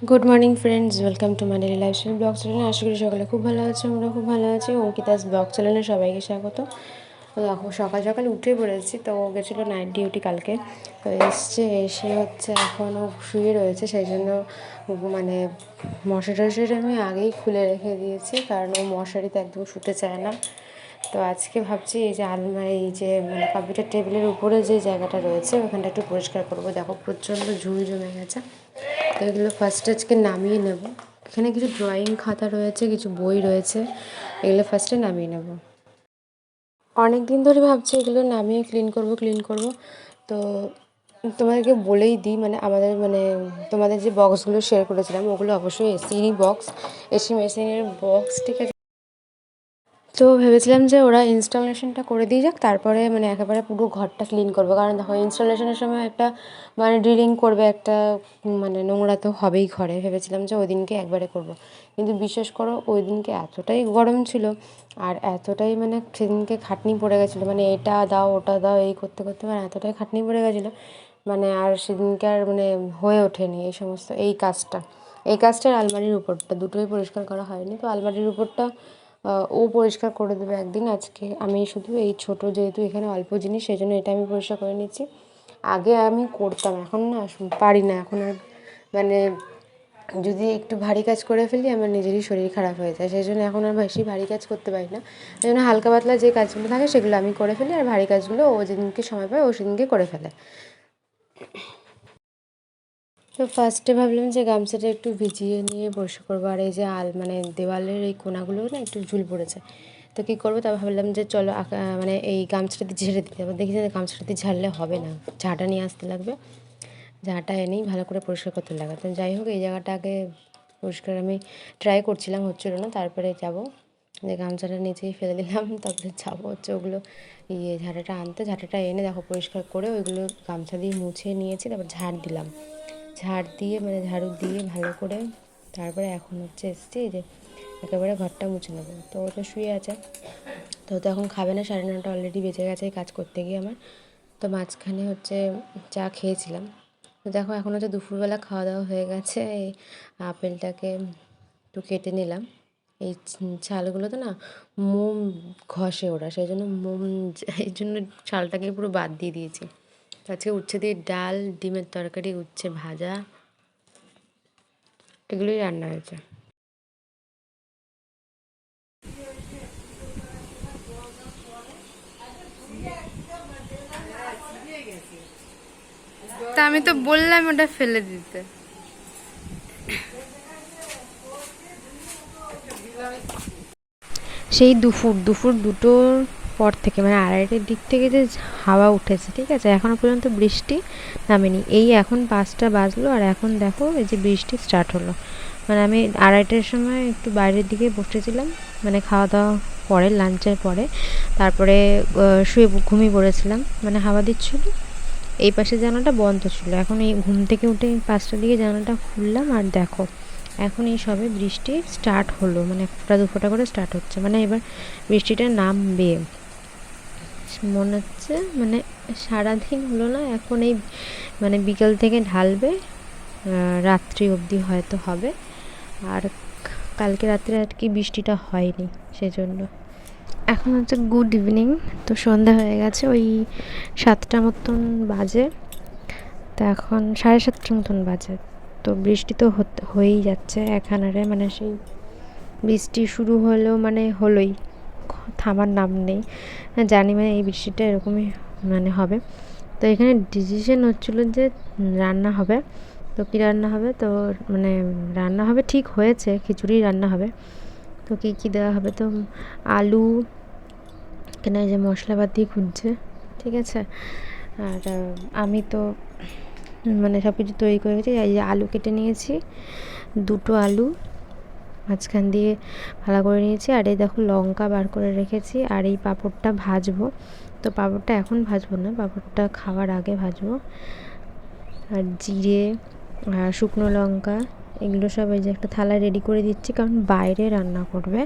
Good morning friends, welcome to my daily lifestyle blog channel. আশা করি সকালে খুব ভালো আছে, আমরা খুব ভালো আছি। অঙ্কিতাস ব্লগ চ্যানেলে সবাইকে স্বাগত। তো দেখো সকাল সকাল উঠে পড়েছি, তো ও গেছিলো নাইট ডিউটি কালকে, তো এসে হচ্ছে এখনও শুয়ে রয়েছে। সেই জন্য মানে মশারি আমি আগেই খুলে রেখে দিয়েছি, কারণ ও মশারিতে একদম শুতে চায় না। তো আজকে ভাবছি এই যে আলমারি, এই যে মানে কম্পিউটার টেবিলের উপরে যে জায়গাটা রয়েছে ওখানটা একটু পরিষ্কার করবো। দেখো প্রচণ্ড ঝুল জমে গেছে, তো এগুলো ফার্স্টে আজকে নামিয়ে নেব। এখানে কিছু ড্রয়িং খাতা রয়েছে, কিছু বই রয়েছে, এগুলো ফার্স্টে নামিয়ে নেব। অনেক দিন ধরে ভাবছি এগুলো নামিয়ে ক্লিন করব। তো তোমাদেরকে বলেই দিই, মানে আমাদের মানে তোমাদের যে বক্সগুলো শেয়ার করেছিলাম ওগুলো অবশ্যই এসিরই বক্স, এসি মেশিনের বক্স, ঠিক আছে। তো ভেবেছিলাম যে ওরা ইনস্টলেশনটা করে দিয়ে যাক, তারপরে মানে একেবারে পুরো ঘরটা ক্লিন করবো। কারণ দেখো ইনস্টলেশনের সময় একটা মানে ড্রিলিং করবে, একটা মানে নোংরা তো হবেই ঘরে। ভেবেছিলাম যে ওই দিনকে একবারে করব, কিন্তু বিশ্বাস করো ওই দিনকে এতটাই গরম ছিল আর এতটাই মানে সেদিনকে খাটনি পড়ে গেছিলো, মানে এটা দাও ওটা দাও এই করতে করতে মানে এতটাই খাটনি পড়ে গেছিলো, মানে আর সেদিনকে আর মানে হয়ে ওঠেনি এই সমস্ত এই কাজটার আলমারির উপরটা দুটোই পরিষ্কার করা হয়নি। তো আলমারির উপরটা ও পরিষ্কার করে দেবে একদিন। আজকে আমি শুধু এই ছোট, যেহেতু এখানে অল্প জিনিস সেই জন্য এটা আমি পরিষ্কার করে নিচ্ছি। আগে আমি করতাম, এখন না পারি না, এখন আর মানে যদি একটু ভারী কাজ করে ফেলি আমার নিজেরই শরীর খারাপ হয়ে যায়, সেই জন্য এখন আর বেশি ভারী কাজ করতে পারি না। সেই জন্য হালকা পাতলা যে কাজগুলো থাকে সেগুলো আমি করে ফেলি, আর ভারী কাজগুলো ও যেদিনকে সময় পায় ও সেদিনকে করে ফেলে। তো ফার্স্টে ভাবলাম যে গামছাটা একটু ভিজিয়ে নিয়ে পরিষ্কার করবো, আর এই যে মানে দেওয়ালের এই কোনাগুলো না একটু ঝুল পড়েছে, তো কী করবো। তা ভাবলাম যে চলো মানে এই গামছাটা দিয়ে ঝেড়ে দিতে হবে। দেখি যে গামছাটা দিয়ে ঝাড়লে হবে না, ঝাঁটা নিয়ে আসতে লাগবে, ঝাঁটা এনেই ভালো করে পরিষ্কার করতে লাগবে। তো যাই হোক, এই জায়গাটা আগে পরিষ্কার আমি ট্রাই করছিলাম, হচ্ছিলো না। তারপরে যাব, যে গামছাটা নিচেই ফেলে দিলাম, তারপরে যাবো হচ্ছে ওগুলো ঝাঁটাটা আনতে। ঝাঁটাটা এনে দেখো পরিষ্কার করে ওইগুলো গামছা দিয়ে মুছে নিয়েছি, তারপর ঝাড় দিলাম। ঝাড় দিয়ে মানে ঝাড়ু দিয়ে ভালো করে তারপরে এখন হচ্ছে এসছি যে একেবারে ঘরটা মুছে নেবো। তো ওটা শুয়ে আছে, তো এখন খাবে না, 9:30 অলরেডি বেজে গেছে এই কাজ করতে গিয়ে আমার। তো মাঝখানে হচ্ছে চা খেয়েছিলাম। তো দেখো এখন হচ্ছে দুপুরবেলা খাওয়া দাওয়া হয়ে গেছে। এই আপেলটাকে একটু কেটে নিলাম, এই ছালগুলো তো না মোম ঘষে ওরা, সেই জন্য এই জন্য ছালটাকে পুরো বাদ দিয়ে দিয়েছি। আজকে উচ্ছে দিয়ে ডাল, ডিমের তরকারি, উচ্ছে ভাজা, এগুলোই রান্না হয়েছে। তা আমি তো বললাম ওটা ফেলে দিতে। সেই দুপুর দুপুর দুটোর পর থেকে মানে 2:30টার দিক থেকে যে হাওয়া উঠেছে, ঠিক আছে, এখনও পর্যন্ত বৃষ্টি নামেনি। এই এখন 5টা বাজলো আর এখন দেখো এই যে বৃষ্টি স্টার্ট হলো। মানে আমি 2:30টার সময় একটু বাইরের দিকে বসেছিলাম, মানে খাওয়া দাওয়া পরে, লাঞ্চের পরে, তারপরে শুয়ে ঘুমিয়ে পড়েছিলাম, মানে হাওয়া দিচ্ছিল। এই পাশে জানালাটা বন্ধ ছিল, এখন এই ঘুম থেকে উঠে 5টার দিকে জানালাটা খুললাম আর দেখো এখন এই সবে বৃষ্টি স্টার্ট হলো, মানে 1 ফোঁটা 2 ফোঁটা করে স্টার্ট হচ্ছে, মানে এবার বৃষ্টিটা নামবে মনে হচ্ছে। মানে সারাদিন হলো না, এখন এই মানে বিকেল থেকে ঢালবে, রাত্রি অবধি হয়তো হবে। আর কালকে রাত্রে আর কি বৃষ্টিটা হয়নি, সেজন্য এখন হচ্ছে গুড ইভিনিং। তো সন্ধ্যা হয়ে গেছে, ওই 7টা মতন বাজে, তো এখন 7:30 মতন বাজে। তো বৃষ্টি তো হয়েই যাচ্ছে এখানে, মানে সেই বৃষ্টি শুরু হলো মানে হলোই, থামার নাম নেই। জানি মানে এই বৃষ্টিটা এরকমই মানে হবে। তো এখানে ডিসিশন হচ্ছিলো যে রান্না হবে, তো কী রান্না হবে, তো মানে রান্না হবে ঠিক হয়েছে, খিচুড়ি রান্না হবে। তো কী কী দেওয়া হবে, তো আলু কেন এই যে মশলাপাতি খুঁজছে, ঠিক আছে। আর আমি তো মানে সব কিছু তৈরি করে গেছি। এই যে আলু কেটে নিয়েছি, 2টো আলু মাঝখান দিয়ে ভালো করে নিয়েছি, আর এই দেখো লঙ্কা বার করে রেখেছি, আর এই পাঁপড়টা ভাজবো। তো পাঁপড়টা এখন ভাজবো না, পাঁপড়টা খাওয়ার আগে ভাজবো। আর জিরে আর শুকনো লঙ্কা এগুলো সব এই যে একটা থালায় রেডি করে দিচ্ছি, কারণ বাইরে রান্না করবে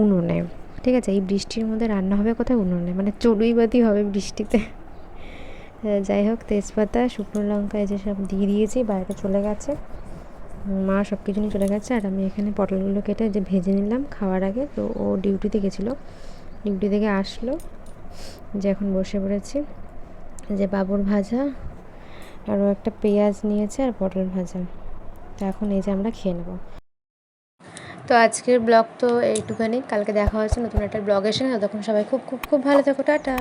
উনুনে, ঠিক আছে। এই বৃষ্টির মধ্যে রান্না হবে কোথায়, উনুনে, মানে চড়ুইবাতি হবে বৃষ্টিতে। যাই হোক, তেজপাতা শুকনো লঙ্কা এই যে সব দিয়ে দিয়েছি, বাইরে চলে গেছে। মা সব কিছু নিয়ে চলে গেছে, আর আমি এখানে পটলগুলো কেটে যে ভেজে নিলাম খাওয়ার আগে। তো ও ডিউটিতে গেছিলো, ডিউটি থেকে আসলো, যে এখন বসে পড়েছি। যে বাবুর ভাজা, আরও একটা পেঁয়াজ নিয়েছে, আর পটল ভাজা। তো এখন এই যে আমরা খেয়ে নেব। তো আজকের ব্লগ তো এইটুখানি, কালকে দেখা হচ্ছে নতুন একটা ব্লগের সঙ্গে। ততক্ষণ সবাই খুব খুব খুব ভালো থেকো, টাটা।